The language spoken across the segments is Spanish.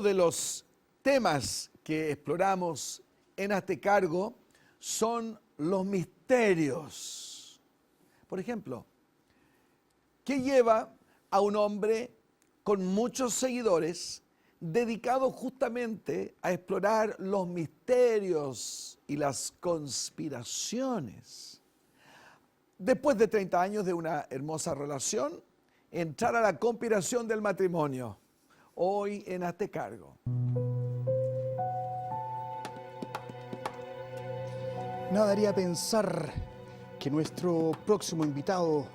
de los temas que exploramos en Hazte Cargo son los misterios. Por ejemplo, ¿qué lleva a un hombre con muchos seguidores dedicado justamente a explorar los misterios y las conspiraciones? Después de 30 años de una hermosa relación, entrar a la conspiración del matrimonio. Hoy en Hazte Cargo. Nada haría pensar que nuestro próximo invitado,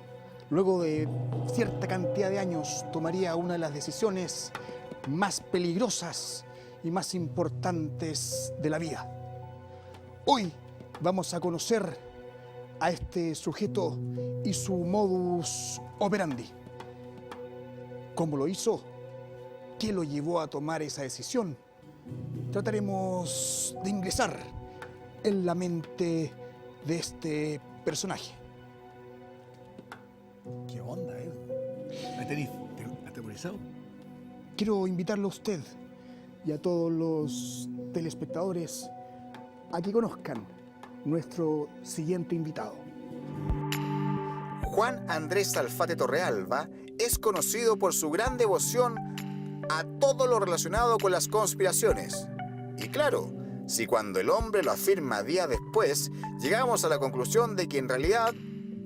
luego de cierta cantidad de años, tomaría una de las decisiones más peligrosas y más importantes de la vida. Hoy vamos a conocer a este sujeto y su modus operandi. ¿Cómo lo hizo? ¿Qué lo llevó a tomar esa decisión? Trataremos de ingresar en la mente de este personaje. ¿Qué onda, Edu? ¿Me tenés atemorizado? Quiero invitarlo a usted y a todos los telespectadores a que conozcan nuestro siguiente invitado. Juan Andrés Salfate Torrealba es conocido por su gran devoción a todo lo relacionado con las conspiraciones. Y claro, si cuando el hombre lo afirma días después, llegamos a la conclusión de que en realidad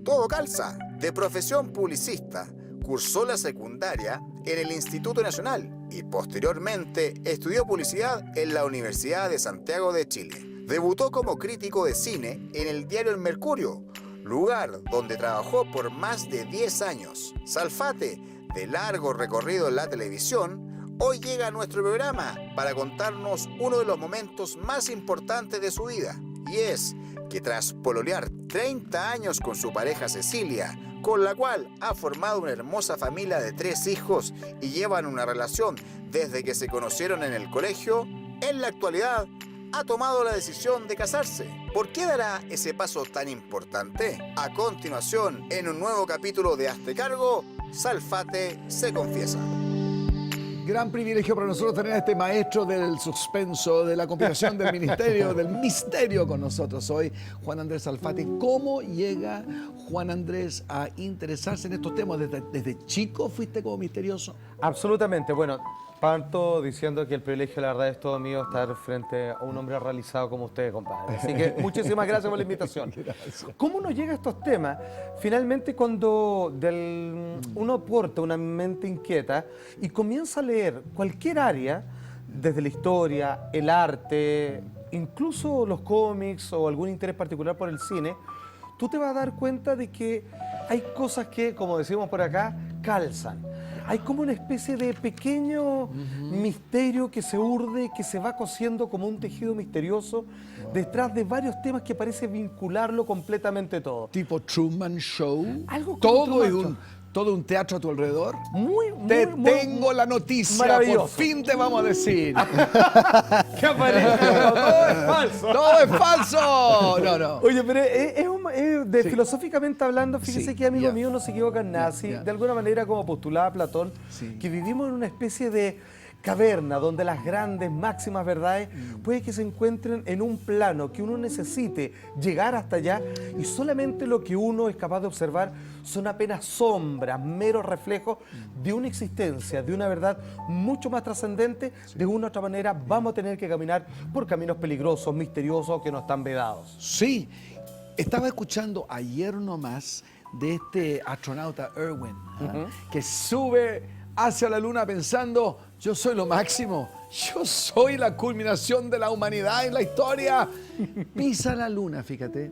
todo calza. De profesión publicista, cursó la secundaria en el Instituto Nacional y posteriormente estudió publicidad en la Universidad de Santiago de Chile. Debutó como crítico de cine en el diario El Mercurio, lugar donde trabajó por más de 10 años. Salfate, de largo recorrido en la televisión, hoy llega a nuestro programa para contarnos uno de los momentos más importantes de su vida. Y es que tras pololear 30 años con su pareja Cecilia, con la cual ha formado una hermosa familia de 3 hijos y llevan una relación desde que se conocieron en el colegio, en la actualidad ha tomado la decisión de casarse. ¿Por qué dará ese paso tan importante? A continuación, en un nuevo capítulo de Hazte Cargo, Salfate se confiesa. Gran privilegio para nosotros tener a este maestro del suspenso, de la conspiración del ministerio, del misterio con nosotros hoy, Juan Andrés Salfate. ¿Cómo llega Juan Andrés a interesarse en estos temas? ¿Desde chico fuiste como misterioso? Absolutamente. Bueno, parto diciendo que el privilegio, la verdad, es todo mío estar frente a un hombre realizado como usted, compadre. Así que muchísimas gracias por la invitación. Gracias. ¿Cómo uno llega a estos temas? Finalmente, cuando uno aporta una mente inquieta y comienza a leer cualquier área, desde la historia, el arte, incluso los cómics o algún interés particular por el cine, tú te vas a dar cuenta de que hay cosas que, como decimos por acá, calzan. Hay como una especie de pequeño misterio que se urde, que se va cosiendo como un tejido misterioso detrás de varios temas que parece vincularlo completamente todo. Tipo Truman Show. Algo como Todo es Truman todo un teatro a tu alrededor. Tengo la noticia, maravilloso. por fin te vamos a decir. ¡Qué aparezca! ¡Todo es falso! ¡Todo es falso! No. Oye, pero filosóficamente hablando, fíjese Sí, que amigo ya. mío no se equivoca en nada. Si Ya. de alguna manera, como postulaba Platón, Sí. que vivimos en una especie de caverna donde las grandes máximas verdades puede que se encuentren en un plano que uno necesite llegar hasta allá y solamente lo que uno es capaz de observar son apenas sombras, meros reflejos de una existencia, de una verdad mucho más trascendente. De una u otra manera vamos a tener que caminar por caminos peligrosos, misteriosos que no están vedados. Sí, estaba escuchando ayer nomás de este astronauta Irwin, que sube hacia la luna pensando, yo soy lo máximo, yo soy la culminación de la humanidad en la historia. Pisa la luna, fíjate,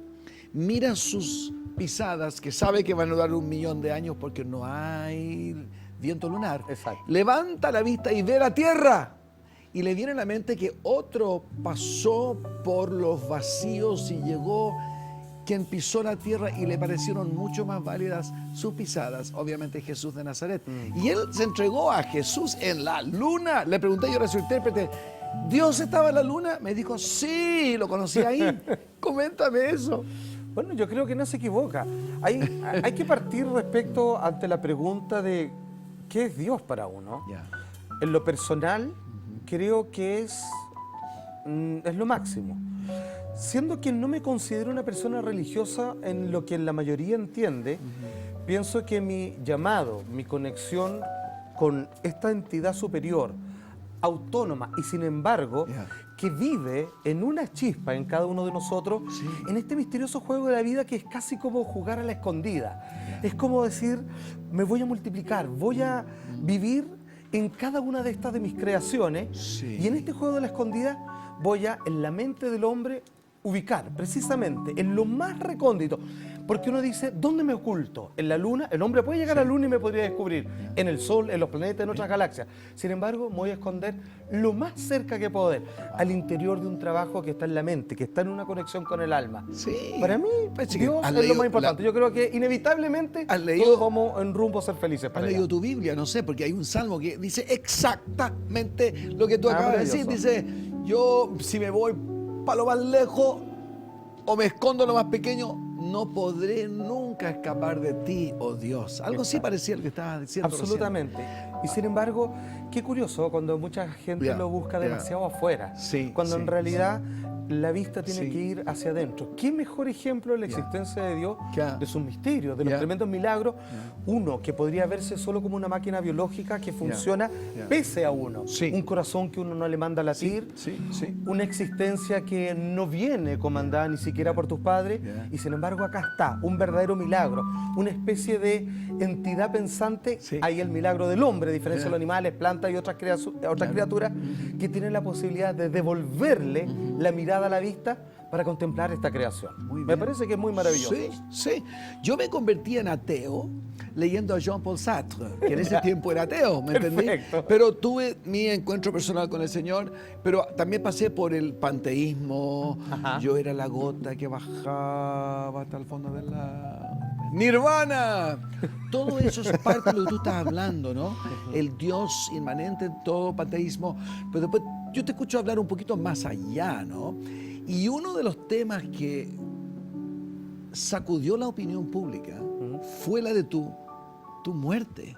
mira sus pisadas, que sabe que van a durar 1.000.000 de años porque no hay viento lunar. Exacto. Levanta la vista y ve la Tierra. Y le viene a la mente que otro pasó por los vacíos y llegó quien pisó la tierra y le parecieron mucho más válidas sus pisadas, obviamente Jesús de Nazaret. Y él se entregó a Jesús en la luna. Le pregunté yo a su intérprete, ¿Dios estaba en la luna? Me dijo, sí, lo conocí ahí. Coméntame eso. Bueno, yo creo que no se equivoca. Hay que partir respecto ante la pregunta de ¿qué es Dios para uno? Ya. En lo personal, creo que es lo máximo. Siendo que no me considero una persona religiosa en lo que la mayoría entiende, pienso que mi llamado, mi conexión con esta entidad superior, autónoma y sin embargo que vive en una chispa en cada uno de nosotros, en este misterioso juego de la vida que es casi como jugar a la escondida. Es como decir, me voy a multiplicar, voy a vivir en cada una de estas de mis creaciones y en este juego de la escondida voy a, en la mente del hombre, ubicar precisamente en lo más recóndito, porque uno dice, ¿dónde me oculto? En la luna, el hombre puede llegar a la luna y me podría descubrir, en el sol, en los planetas, en otras galaxias. Sin embargo, me voy a esconder lo más cerca que poder, al interior de un trabajo que está en la mente, que está en una conexión con el alma. Sí. Para mí, Parece que Dios has es lo leído más importante. Yo creo que inevitablemente ¿Has leído? todos vamos en rumbo a ser felices ¿Has para leído allá. tu Biblia? No sé, porque hay un salmo que dice exactamente lo que tú acabas de decir. Maravilloso. Dice, yo si me voy para lo más lejos o me escondo en lo más pequeño, no podré nunca escapar de ti, oh Dios. Algo así Exacto. parecía lo que estabas diciendo Absolutamente. Y sin embargo, qué curioso cuando mucha gente Ya, lo busca ya. demasiado afuera, Sí, cuando sí, en realidad la vista tiene Sí. que ir hacia adentro. ¿Qué mejor ejemplo de la existencia de Dios, Ya. de sus misterios, de los Ya. tremendos milagros? Uno que podría verse solo como una máquina biológica que funciona Ya. pese a uno. Sí. Un corazón que uno no le manda a latir. Sí, sí. Una existencia que no viene comandada ni siquiera por tus padres, Ya. y sin embargo acá está, un verdadero milagro, una especie de entidad pensante. Sí. Hay el milagro del hombre, a diferencia Ya. de los animales, plantas y otras criaturas que tienen la posibilidad de devolverle la mirada a la vista para contemplar esta creación. Muy Me bien. parece que es muy maravilloso. Sí, sí. Yo me convertí en ateo leyendo a Jean-Paul Sartre, que en ese tiempo era ateo, ¿me entendí? Perfecto. Pero tuve mi encuentro personal con el Señor, pero también pasé por el panteísmo. Ajá. Yo era la gota que bajaba hasta el fondo de la... ¡Nirvana! Todo eso es parte de lo que tú estás hablando, ¿no? El Dios inmanente en todo panteísmo. Pero después yo te escucho hablar un poquito más allá, ¿no? Y uno de los temas que sacudió la opinión pública fue la de tu muerte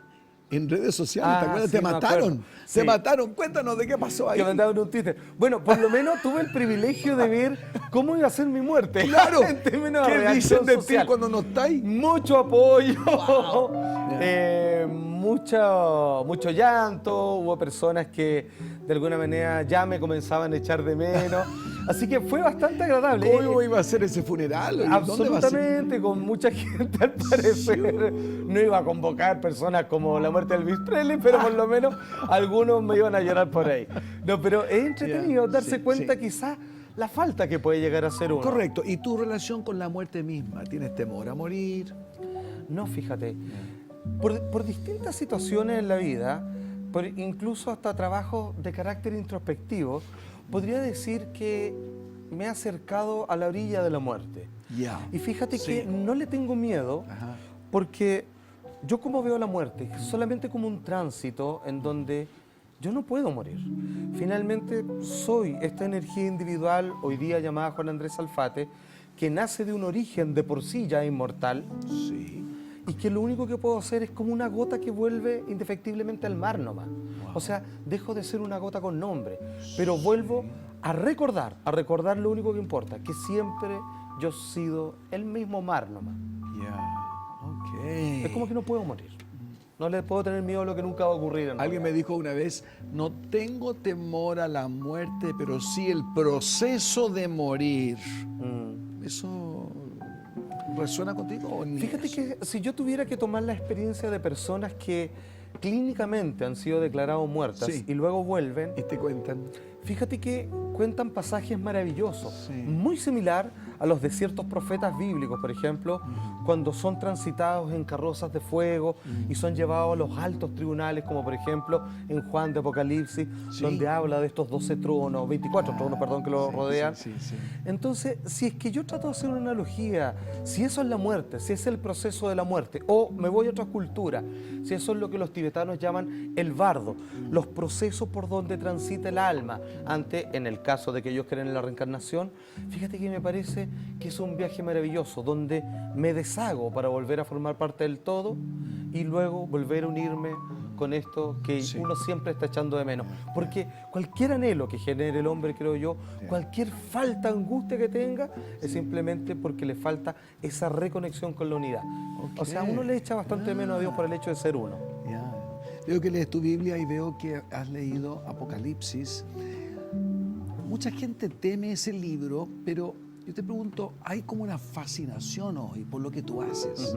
en redes sociales. ¿Te acuerdas? Sí, Te me mataron. acuerdo. Te Sí. mataron. Cuéntanos de qué pasó ahí. Que mandaban un Twitter. Bueno, por lo menos tuve el privilegio de ver cómo iba a ser mi muerte. Claro. En términos de ¿Qué reacción dicen de ti social. cuando no estáis? Mucho apoyo, mucho llanto, hubo personas que de alguna manera ya me comenzaban a echar de menos, así que fue bastante agradable. ¿Cómo iba a ser ese funeral? ¿Dónde va a ser? Absolutamente, con mucha gente al parecer. No iba a convocar personas como la muerte de Elvis Presley, pero por lo menos algunos me iban a llorar por ahí. No, pero es entretenido Ya, darse sí, cuenta sí. quizás la falta que puede llegar a ser uno. Correcto. ¿Y tu relación con la muerte misma? ¿Tienes temor a morir? No, fíjate, por distintas situaciones en la vida, por incluso hasta trabajos de carácter introspectivo, podría decir que me he acercado a la orilla de la muerte. Ya. Y fíjate Sí. que no le tengo miedo, Ajá. porque yo como veo la muerte, solamente como un tránsito en donde yo no puedo morir. Finalmente soy esta energía individual, hoy día llamada Juan Andrés Alfate, que nace de un origen de por sí ya inmortal, Sí. y que lo único que puedo hacer es como una gota que vuelve indefectiblemente al mar nomás. O sea, dejo de ser una gota con nombre, pero vuelvo a recordar lo único que importa, que siempre yo he sido el mismo mar nomás. Ya. Ok. Es como que no puedo morir. No le puedo tener miedo a lo que nunca va a ocurrir. en Alguien me realidad. dijo una vez, no tengo temor a la muerte, pero sí el proceso de morir. ¿Eso resuena contigo o ni Fíjate eso? que si yo tuviera que tomar la experiencia de personas que clínicamente han sido declaradas muertas Sí. y luego vuelven, Y te cuentan. fíjate que cuentan pasajes maravillosos, Sí. muy similar a los de ciertos profetas bíblicos, por ejemplo, cuando son transitados en carrozas de fuego y son llevados a los altos tribunales, como por ejemplo en Juan de Apocalipsis, Sí. donde habla de estos 12 tronos, 24 tronos, perdón, que lo Sí, rodean. sí, sí, sí. Entonces, si es que yo trato de hacer una analogía, si eso es la muerte, si es el proceso de la muerte, o me voy a otra cultura, si eso es lo que los tibetanos llaman el bardo, los procesos por donde transita el alma, ante, en el caso de que ellos creen en la reencarnación, fíjate que me parece que es un viaje maravilloso, donde me deshago para volver a formar parte del todo y luego volver a unirme con esto que Sí. uno siempre está echando de menos. Porque cualquier anhelo que genere el hombre, creo yo, cualquier falta, angustia que tenga, es simplemente porque le falta esa reconexión con la unidad. O sea, uno le echa bastante de menos a Dios por el hecho de ser uno. Ya. Veo que lees tu Biblia y veo que has leído Apocalipsis. Mucha gente teme ese libro, pero yo te pregunto, ¿hay como una fascinación hoy por lo que tú haces?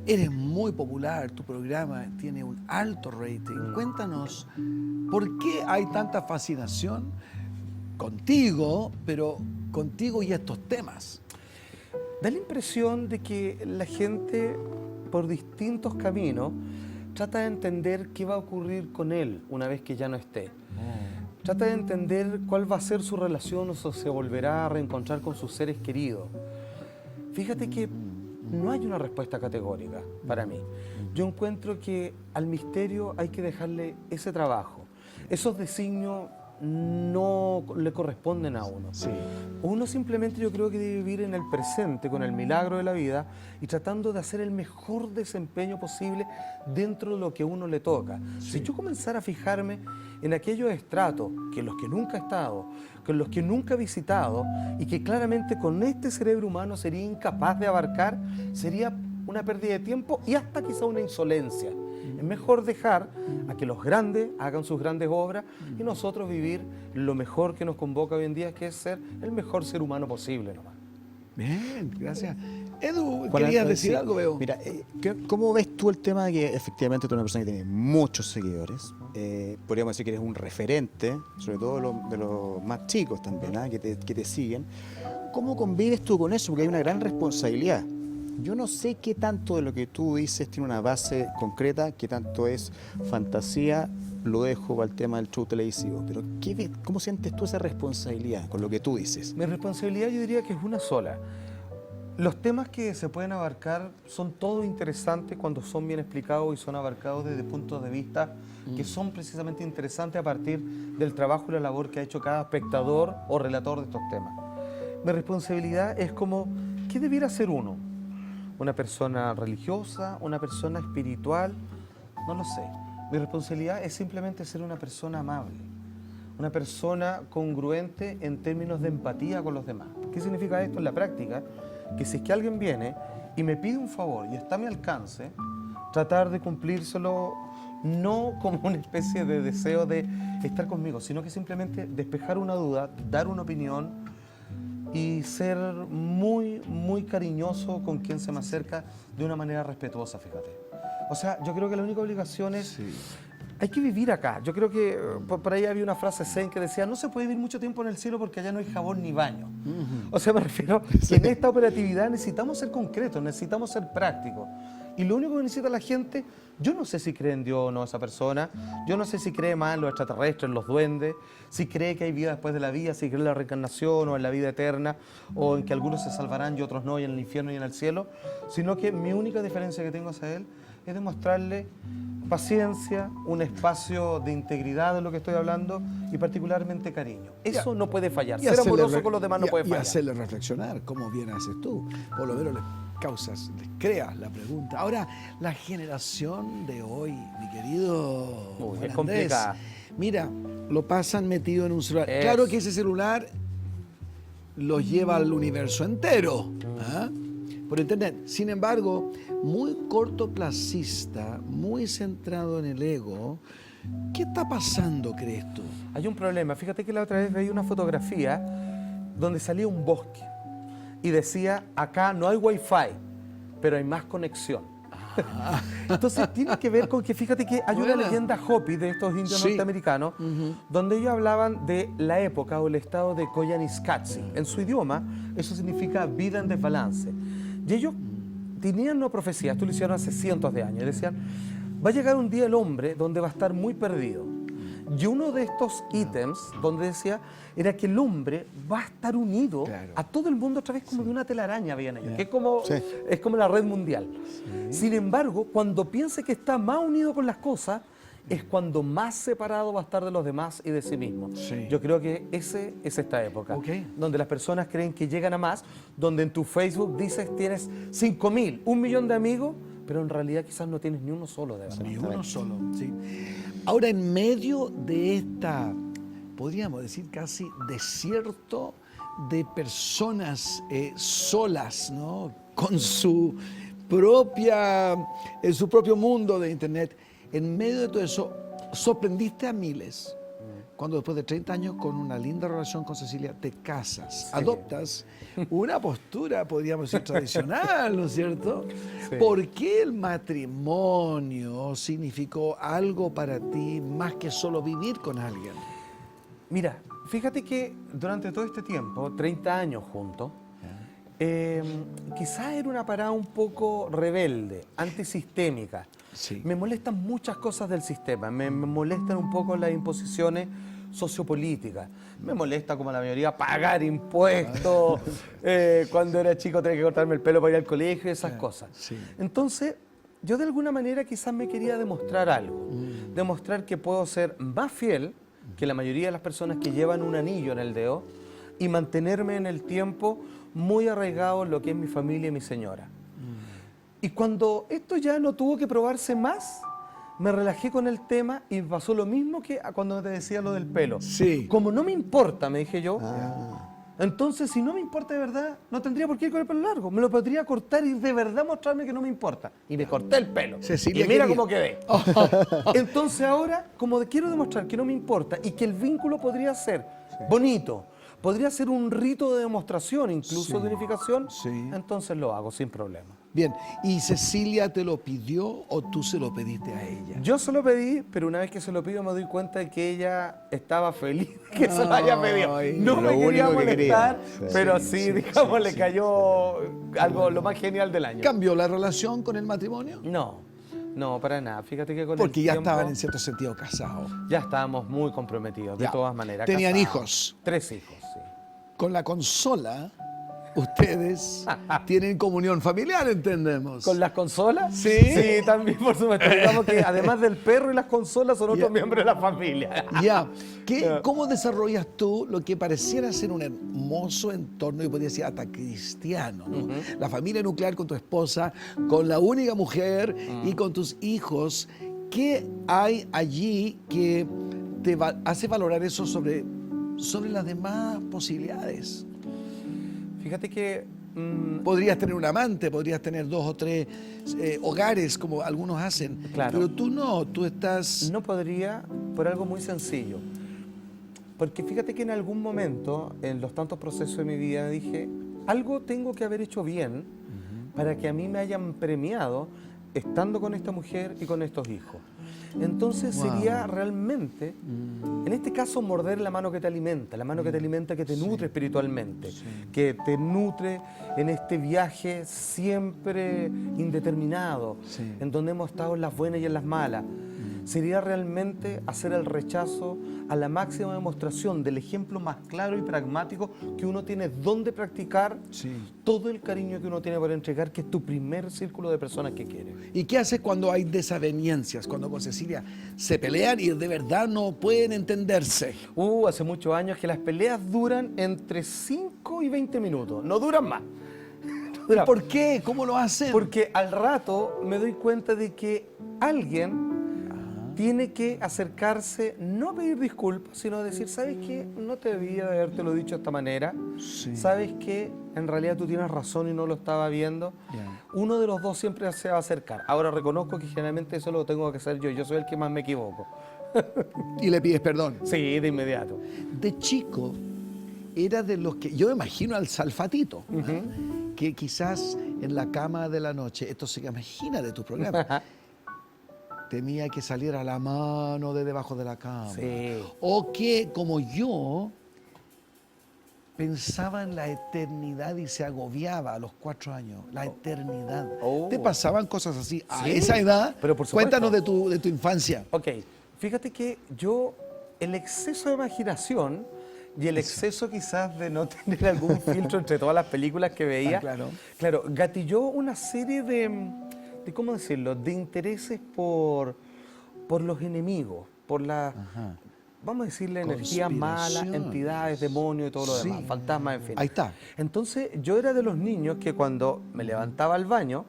Eres muy popular, tu programa tiene un alto rating. Cuéntanos, ¿por qué hay tanta fascinación contigo, pero contigo y estos temas? Da la impresión de que la gente, por distintos caminos, trata de entender qué va a ocurrir con él una vez que ya no esté. Trata de entender cuál va a ser su relación o si se volverá a reencontrar con sus seres queridos. Fíjate que no hay una respuesta categórica para mí. Yo encuentro que al misterio hay que dejarle ese trabajo. Esos designios no le corresponden a uno. Sí. Uno simplemente yo creo que debe vivir en el presente con el milagro de la vida y tratando de hacer el mejor desempeño posible dentro de lo que a uno le toca. Si yo comenzara a fijarme en aquellos estratos que los que nunca he estado, con los que nunca he visitado y que claramente con este cerebro humano sería incapaz de abarcar, sería una pérdida de tiempo y hasta quizá una insolencia. Es mejor dejar a que los grandes hagan sus grandes obras y nosotros vivir lo mejor que nos convoca hoy en día, que es ser el mejor ser humano posible nomás. Bien, gracias. Edu, Juan, querías decir sí. algo, veo. Mira, ¿cómo ves tú el tema de que efectivamente tú eres una persona que tiene muchos seguidores? Podríamos decir que eres un referente, sobre todo de los más chicos también, ¿ah? que te siguen. ¿Cómo convives tú con eso? Porque hay una gran responsabilidad. Yo no sé qué tanto de lo que tú dices tiene una base concreta, qué tanto es fantasía, lo dejo para el tema del show televisivo, pero ¿cómo sientes tú esa responsabilidad con lo que tú dices? Mi responsabilidad yo diría que es una sola. Los temas que se pueden abarcar son todos interesantes cuando son bien explicados y son abarcados desde puntos de vista que son precisamente interesantes a partir del trabajo y la labor que ha hecho cada espectador o relator de estos temas. Mi responsabilidad es como, ¿qué debiera ser uno? ¿Una persona religiosa? ¿Una persona espiritual? No lo sé. Mi responsabilidad es simplemente ser una persona amable, una persona congruente en términos de empatía con los demás. ¿Qué significa esto en la práctica? Que si es que alguien viene y me pide un favor y está a mi alcance, tratar de cumplírselo no como una especie de deseo de estar conmigo, sino que simplemente despejar una duda, dar una opinión y ser muy, muy cariñoso con quien se me acerca de una manera respetuosa, fíjate. O sea, yo creo que la única obligación es... Hay que vivir acá. Yo creo que por ahí había una frase zen que decía, no se puede vivir mucho tiempo en el cielo porque allá no hay jabón ni baño. O sea, me refiero que en esta operatividad necesitamos ser concretos, necesitamos ser prácticos. Y lo único que necesita la gente, yo no sé si cree en Dios o no esa persona, yo no sé si cree más en los extraterrestres, en los duendes, si cree que hay vida después de la vida, si cree en la reencarnación o en la vida eterna, o en que algunos se salvarán y otros no, y en el infierno y en el cielo, sino que mi única diferencia que tengo hacia él es demostrarle paciencia, un espacio de integridad de lo que estoy hablando y particularmente cariño. Eso no puede fallar. Y Ser hacerle amoroso con los demás no puede y fallar. hacerle reflexionar, como bien haces tú. Por lo menos les creas la pregunta. Ahora, la generación de hoy, mi querido Uy, Juan es Andrés, complicada. mira, lo pasan metido en un celular. Es. Claro que ese celular los lleva al universo entero, ¿ah? Por internet. Sin embargo, muy cortoplacista, muy centrado en el ego. ¿Qué está pasando, crees tú? Hay un problema. Fíjate que la otra vez veía una fotografía donde salía un bosque y decía, acá no hay wifi, pero hay más conexión. Entonces tiene que ver con que, fíjate que hay una Buena. leyenda Hopi de estos indios Sí. norteamericanos, donde ellos hablaban de la época o el estado de Koyaanisqatsi. En su idioma, eso significa vida en desbalance. Y ellos tenían una profecía, esto lo hicieron hace cientos de años, y decían, va a llegar un día el hombre donde va a estar muy perdido. Y uno de estos ítems, donde decía, era que el hombre va a estar unido Claro. a todo el mundo a través como de una telaraña, veían ellos, que es Sí. como la red mundial. Sin embargo, cuando piense que está más unido con las cosas, es cuando más separado va a estar de los demás y de sí mismo. Sí. Yo creo que ese es esta época, Ok. donde las personas creen que llegan a más, donde en tu Facebook dices tienes 5.000, 1 millón de amigos, pero en realidad quizás no tienes ni uno solo de verdad. Ni uno solo, sí. Ahora, en medio de esta, podríamos decir casi desierto de personas solas, ¿no? Con su propio mundo de internet, en medio de todo eso, sorprendiste a miles. Cuando después de 30 años, con una linda relación con Cecilia, te casas, adoptas una postura, podríamos decir, tradicional, ¿no es cierto? Sí. ¿Por qué el matrimonio significó algo para ti más que solo vivir con alguien? Mira, fíjate que durante todo este tiempo, 30 años juntos, quizás era una parada un poco rebelde, antisistémica. Sí. Me molestan muchas cosas del sistema, me molestan un poco las imposiciones sociopolíticas, me molesta como la mayoría pagar impuestos, cuando era chico tenía que cortarme el pelo para ir al colegio, esas cosas. sí. Entonces, yo de alguna manera quizás me quería demostrar algo, demostrar que puedo ser más fiel que la mayoría de las personas que llevan un anillo en el dedo y mantenerme en el tiempo muy arraigado en lo que es mi familia y mi señora. Y cuando esto ya no tuvo que probarse más, me relajé con el tema y me pasó lo mismo que cuando te decía lo del pelo. Sí. Como no me importa, me dije yo, entonces si no me importa de verdad, no tendría por qué ir con el pelo largo. Me lo podría cortar y de verdad mostrarme que no me importa. Y me corté el pelo. Cecilia y mira quería. cómo quedé. Entonces ahora, como quiero demostrar que no me importa y que el vínculo podría ser bonito, podría ser un rito de demostración, incluso de unificación, entonces lo hago sin problema. Bien, ¿y Cecilia te lo pidió o tú se lo pediste a ella? Yo se lo pedí, pero una vez que se lo pido me doy cuenta de que ella estaba feliz que se lo haya pedido. Ay, No me lo quería único que molestar, quería. pero sí, digamos, le cayó algo lo más genial del año. ¿Cambió la relación con el matrimonio? No, para nada. Fíjate que con Porque el ya tiempo estaban en cierto sentido casados. ya estábamos muy comprometidos, de Ya. todas maneras. ¿Tenían casados. hijos? 3 hijos, sí. Con la consola, ustedes tienen comunión familiar, entendemos. ¿Con las consolas? Sí. Sí, también, por supuesto. Digamos que además del perro y las consolas son otros miembros de la familia. Ya. ¿Cómo desarrollas tú lo que pareciera ser un hermoso entorno, y podría decir hasta cristiano, ¿no? La familia nuclear con tu esposa, con la única mujer y con tus hijos. ¿Qué hay allí que te hace valorar eso sobre las demás posibilidades? Fíjate que Podrías tener un amante, podrías tener 2 o 3 hogares como algunos hacen, Claro. pero tú no, tú estás... no podría por algo muy sencillo. Porque fíjate que en algún momento, en los tantos procesos de mi vida, dije, algo tengo que haber hecho bien para que a mí me hayan premiado estando con esta mujer y con estos hijos. Entonces sería realmente, en este caso, morder la mano que te alimenta, la mano que te alimenta, que te nutre espiritualmente, que te nutre en este viaje siempre indeterminado, en donde hemos estado en las buenas y en las malas. Sería realmente hacer el rechazo a la máxima demostración del ejemplo más claro y pragmático que uno tiene donde practicar todo el cariño que uno tiene para entregar, que es tu primer círculo de personas que quiere. ¿Y qué haces cuando hay desavenencias, cuando con Cecilia se pelean y de verdad no pueden entenderse? Hace muchos años que las peleas duran entre 5 y 20 minutos, no duran más. No duran. ¿Por qué? ¿Cómo lo hacen? Porque al rato me doy cuenta de que alguien tiene que acercarse, no a pedir disculpas, sino a decir, ¿sabes qué? No te debía de habértelo dicho de esta manera. ¿Sabes qué? En realidad tú tienes razón y no lo estaba viendo. Uno de los dos siempre se va a acercar. Ahora reconozco que generalmente eso lo tengo que hacer yo soy el que más me equivoco. Y le pides perdón. Sí, de inmediato. De chico era de los que, yo me imagino al Salfatito, que quizás en la cama de la noche, esto se imagina de tu programa, tenía que salir a la mano de debajo de la cama. Sí. O que, como yo, pensaba en la eternidad y se agobiaba a los 4 años. La eternidad. ¿Te pasaban cosas así a Sí, esa edad? pero por supuesto. Cuéntanos de tu infancia. Ok, fíjate que yo, el exceso de imaginación y el exceso quizás de no tener algún filtro entre todas las películas que veía, claro, gatilló una serie de ¿cómo decirlo?, de intereses por los enemigos, por la, vamos a decirle, energías malas, entidades, demonios y todo lo demás, fantasmas, en fin. Ahí está. Entonces yo era de los niños que cuando me levantaba al baño,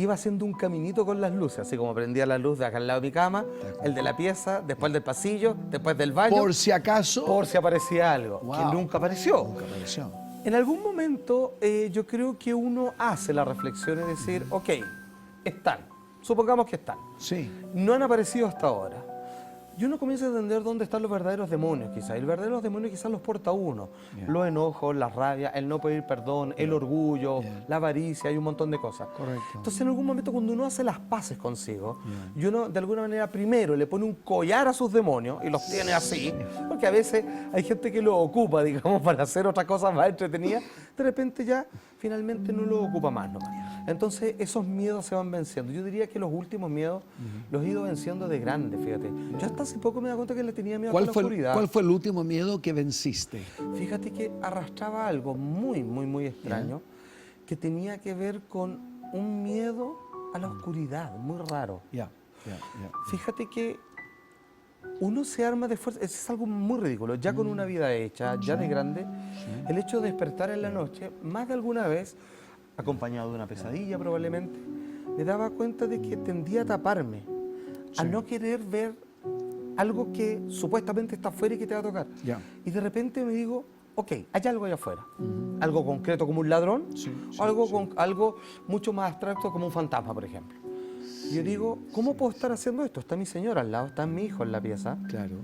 iba haciendo un caminito con las luces, así como prendía la luz de acá al lado de mi cama, el de la pieza, después del pasillo, después del baño, Por si acaso. por si aparecía algo, Wow. que nunca apareció. Nunca apareció. En algún momento yo creo que uno hace la reflexión y decir, ok, están, supongamos que están, Sí. no han aparecido hasta ahora. Y uno comienza a entender dónde están los verdaderos demonios, quizás. Y los verdaderos demonios quizás los porta uno. Yeah. Los enojos, la rabia, el no pedir perdón, el orgullo, Yeah. la avaricia, hay un montón de cosas. Correcto. Entonces, en algún momento, cuando uno hace las paces consigo, y uno, de alguna manera, primero le pone un collar a sus demonios y los tiene así, porque a veces hay gente que lo ocupa, digamos, para hacer otras cosas más entretenidas, de repente ya, finalmente, no lo ocupa más nomás. Entonces, esos miedos se van venciendo. Yo diría que los últimos miedos los he ido venciendo de grande, fíjate. Yo hasta hace poco me da cuenta que le tenía miedo a la oscuridad. ¿Cuál fue el último miedo que venciste? Fíjate que arrastraba algo muy, muy, muy extraño que tenía que ver con un miedo a la oscuridad, muy raro. Ya. Fíjate que uno se arma de fuerza, es algo muy ridículo, ya con una vida hecha, ya de grande, el hecho de despertar en la noche, más de alguna vez, acompañado de una pesadilla probablemente, me daba cuenta de que tendía a taparme, a no querer ver algo que supuestamente está afuera y que te va a tocar. Ya. Y de repente me digo, ok, hay algo allá afuera, algo concreto como un ladrón, o algo mucho más abstracto como un fantasma, por ejemplo. Y yo digo, ¿cómo puedo estar haciendo esto? Está mi señora al lado, está mi hijo en la pieza. Claro.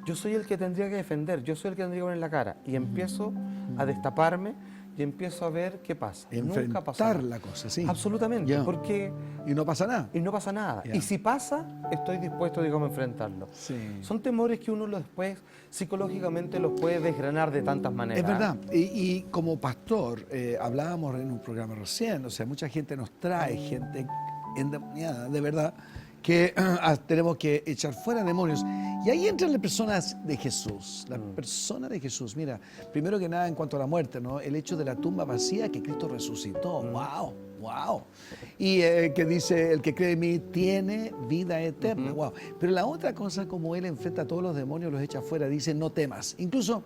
Yo soy el que tendría que defender, yo soy el que tendría que poner la cara. Y empiezo a destaparme y empiezo a ver qué pasa. Nunca pasa Enfrentar nada. la cosa, sí. Absolutamente, Ya. porque... Y no pasa nada. Y no pasa nada. Ya. Y si pasa, estoy dispuesto, digamos, a enfrentarlo. Sí. Son temores que uno después psicológicamente los puede desgranar de tantas maneras. Es verdad. Y como pastor, hablábamos en un programa recién, o sea, mucha gente nos trae, gente endemoniada, de verdad, que tenemos que echar fuera demonios. Y ahí entran las personas de Jesús, la persona de Jesús. Mira, primero que nada, en cuanto a la muerte, ¿no? El hecho de la tumba vacía que Cristo resucitó. ¡Wow! ¡Wow! Y que dice, el que cree en mí tiene vida eterna. ¡Wow! Pero la otra cosa, como Él enfrenta a todos los demonios, los echa fuera, dice, no temas. Incluso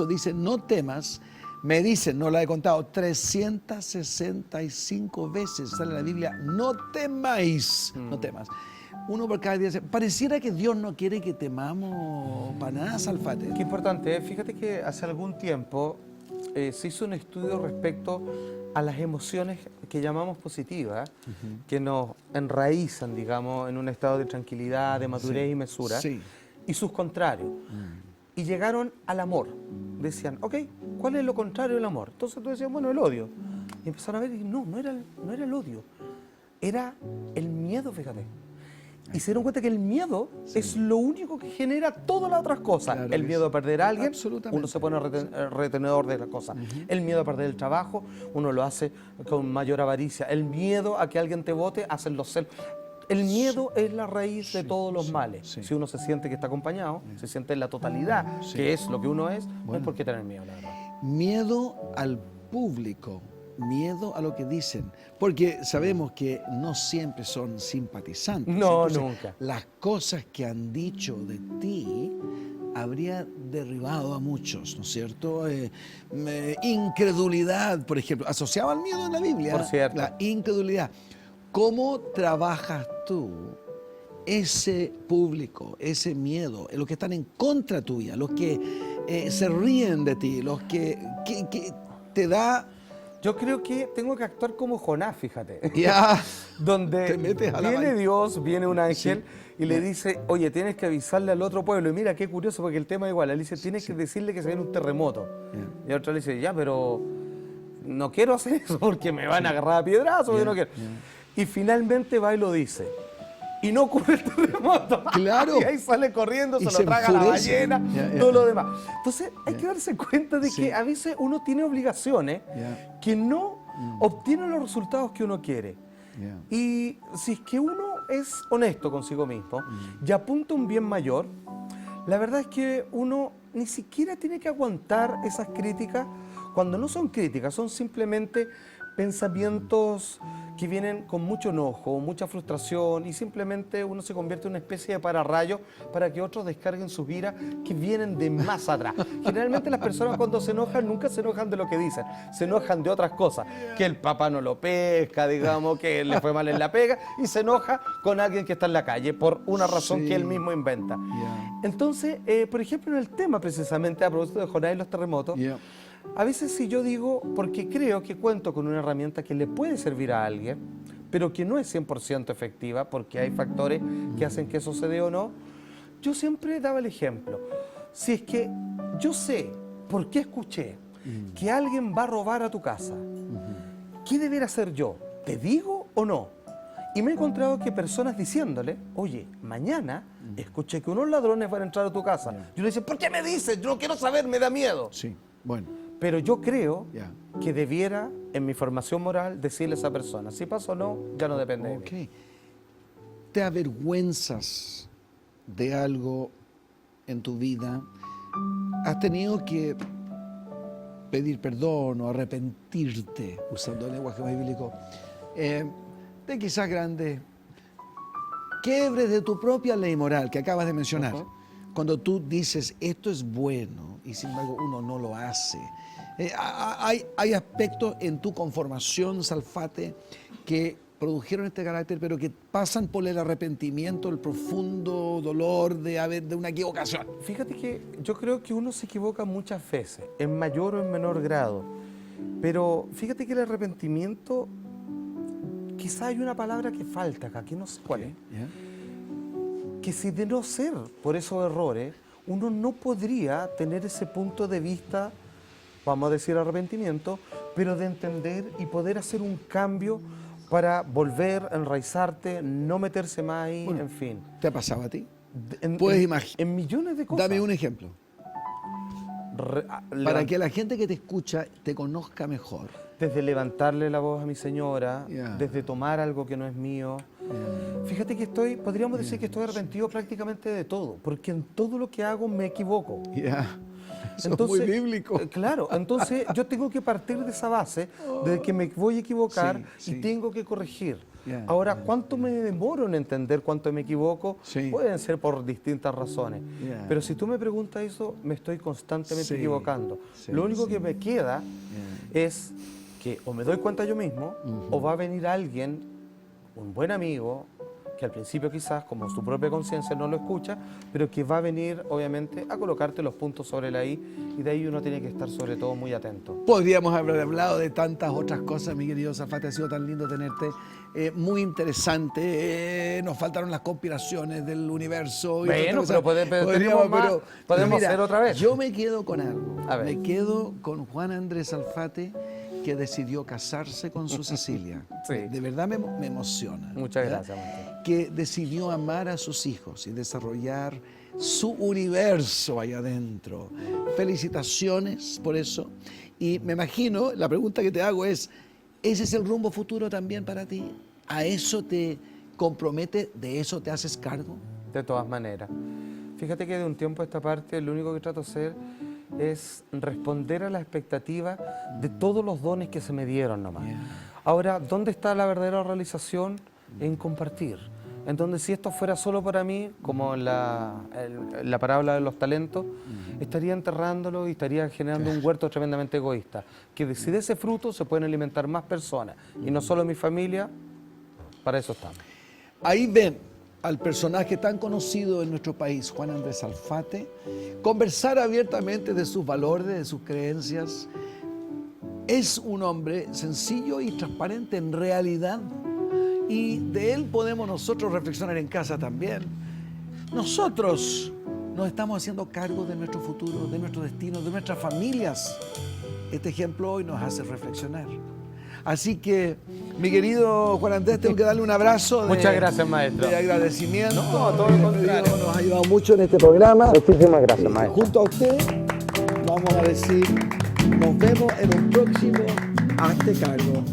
dice, no temas. Me dicen, no la he contado, 365 veces sale en la Biblia, no temáis, no temas. Uno por cada día. Pareciera que Dios no quiere que temamos para nada, Salfate. Qué importante, ¿eh? Fíjate que hace algún tiempo se hizo un estudio respecto a las emociones que llamamos positivas, que nos enraizan, digamos, en un estado de tranquilidad, de madurez y mesura, Sí. y sus contrarios. Y llegaron al amor. Decían, ok, ¿cuál es lo contrario del amor? Entonces tú decías, bueno, el odio. Y empezaron a ver y no era el odio, era el miedo, fíjate. Y se dieron cuenta que el miedo es lo único que genera todas las otras cosas. Claro El que miedo sí. a perder a alguien, Absolutamente. uno se pone retenedor de las cosas. El miedo a perder el trabajo, uno lo hace con mayor avaricia. El miedo a que alguien te vote, hacen los celos. El miedo es la raíz de todos los males. sí. Si uno se siente que está acompañado, se siente en la totalidad, que es lo que uno es, no hay por qué tener miedo, la verdad. Miedo al público, miedo a lo que dicen, porque sabemos que no siempre son simpatizantes. No, Entonces, nunca. Las cosas que han dicho de ti habría derribado a muchos, ¿no es cierto? Incredulidad, por ejemplo, asociado al miedo en la Biblia. Por cierto. La incredulidad. ¿Cómo trabajas tú ese público, ese miedo, los que están en contra tuya, los que se ríen de ti, los que te da... Yo creo que tengo que actuar como Jonás, fíjate. Ya, Donde Te metes a la viene vaina. Dios, viene un ángel y le dice, oye, tienes que avisarle al otro pueblo. Y mira, qué curioso, porque el tema es igual. Él dice, tienes que decirle que se viene un terremoto. Y el otro le dice, ya, pero no quiero hacer eso porque me van a agarrar a piedrazos, yo no quiero. Y finalmente va y lo dice. Y no ocurre el terremoto. Claro. Y ahí sale corriendo, Y se se lo traga la enfurece. ballena, Ya. todo lo demás. Entonces hay que darse cuenta de Sí. que a veces uno tiene obligaciones Ya. que no obtienen los resultados que uno quiere. Ya. Y si es que uno es honesto consigo mismo y apunta a un bien mayor, la verdad es que uno ni siquiera tiene que aguantar esas críticas cuando no son críticas, son simplemente pensamientos que vienen con mucho enojo, mucha frustración y simplemente uno se convierte en una especie de pararrayo para que otros descarguen sus iras que vienen de más atrás. Generalmente las personas cuando se enojan nunca se enojan de lo que dicen, se enojan de otras cosas, que el papá no lo pesca, digamos, que le fue mal en la pega y se enoja con alguien que está en la calle por una razón que él mismo inventa. Entonces, por ejemplo, en el tema precisamente a propósito de Jonás y los terremotos, a veces si yo digo, porque creo que cuento con una herramienta que le puede servir a alguien, pero que no es 100% efectiva, porque hay factores que hacen que eso se dé o no, yo siempre daba el ejemplo. Si es que yo sé, porque escuché, que alguien va a robar a tu casa, ¿qué debería hacer yo? ¿Te digo o no? Y me he encontrado que personas diciéndole, oye, mañana escuché que unos ladrones van a entrar a tu casa. Yo le dice, ¿por qué me dices? Yo no quiero saber, me da miedo. Sí, bueno. Pero yo creo que debiera, en mi formación moral, decirle a esa persona, si pasa o no, ya no depende de mí. ¿Te avergüenzas de algo en tu vida? ¿Has tenido que pedir perdón o arrepentirte, usando el lenguaje más bíblico, de quizás grandes quiebres de tu propia ley moral que acabas de mencionar? Cuando tú dices, esto es bueno, y sin embargo uno no lo hace. Hay aspectos en tu conformación, Salfate, que produjeron este carácter, pero que pasan por el arrepentimiento, el profundo dolor de una equivocación. Fíjate que yo creo que uno se equivoca muchas veces, en mayor o en menor grado. Pero fíjate que el arrepentimiento, quizá hay una palabra que falta acá, que no sé cuál es. Que si de no ser por esos errores, uno no podría tener ese punto de vista, vamos a decir arrepentimiento, pero de entender y poder hacer un cambio para volver, enraizarte, no meterse más ahí, Bueno, en fin. ¿Te ha pasado a ti? Puedes imaginar. En millones de cosas. Dame un ejemplo. Para que la gente que te escucha te conozca mejor. Desde levantarle la voz a mi señora, desde tomar algo que no es mío. Fíjate que podríamos decir que estoy arrepentido prácticamente de todo, porque en todo lo que hago me equivoco. Eso entonces, es muy bíblico. Claro, entonces yo tengo que partir de esa base, de que me voy a equivocar y tengo que corregir. Ahora, ¿cuánto me demoro en entender cuánto me equivoco? Pueden ser por distintas razones. Pero si tú me preguntas eso, me estoy constantemente equivocando. Lo único que me queda es que o me doy cuenta yo mismo, o va a venir alguien, un buen amigo, que al principio quizás, como su propia conciencia no lo escucha, pero que va a venir, obviamente, a colocarte los puntos sobre la I, y de ahí uno tiene que estar sobre todo muy atento. Podríamos haber hablado de tantas otras cosas, mi querido Salfate, ha sido tan lindo tenerte, muy interesante, nos faltaron las conspiraciones del universo. Bueno, pero podemos hacer otra vez. Yo me quedo con algo, A ver. me quedo con Juan Andrés Salfate, que decidió casarse con su Cecilia. De verdad me emociona. Muchas gracias, Martín. Que decidió amar a sus hijos y desarrollar su universo ahí adentro. Felicitaciones por eso. Y me imagino, la pregunta que te hago es, ¿ese es el rumbo futuro también para ti? ¿A eso te compromete? ¿De eso te haces cargo? De todas maneras. Fíjate que de un tiempo a esta parte lo único que trato de hacer es responder a la expectativa de todos los dones que se me dieron nomás. Ahora, ¿dónde está la verdadera realización? En compartir. En donde si esto fuera solo para mí, como en la parábola de los talentos, estaría enterrándolo y estaría generando un huerto tremendamente egoísta. Que si de ese fruto se pueden alimentar más personas, y no solo mi familia, para eso estamos. Ahí ven al personaje tan conocido en nuestro país, Juan Andrés Salfate, conversar abiertamente de sus valores, de sus creencias. Es un hombre sencillo y transparente en realidad, y de él podemos nosotros reflexionar en casa también. Nosotros nos estamos haciendo cargo de nuestro futuro, de nuestro destino, de nuestras familias. Este ejemplo hoy nos hace reflexionar. Así que, mi querido Juan Andrés, tengo que darle un abrazo Muchas gracias, maestro. De agradecimiento. No, todo lo contrario. Nos ha ayudado mucho en este programa. Muchísimas gracias, maestro. Junto a usted, vamos a decir, nos vemos en un próximo Hazte Cargo.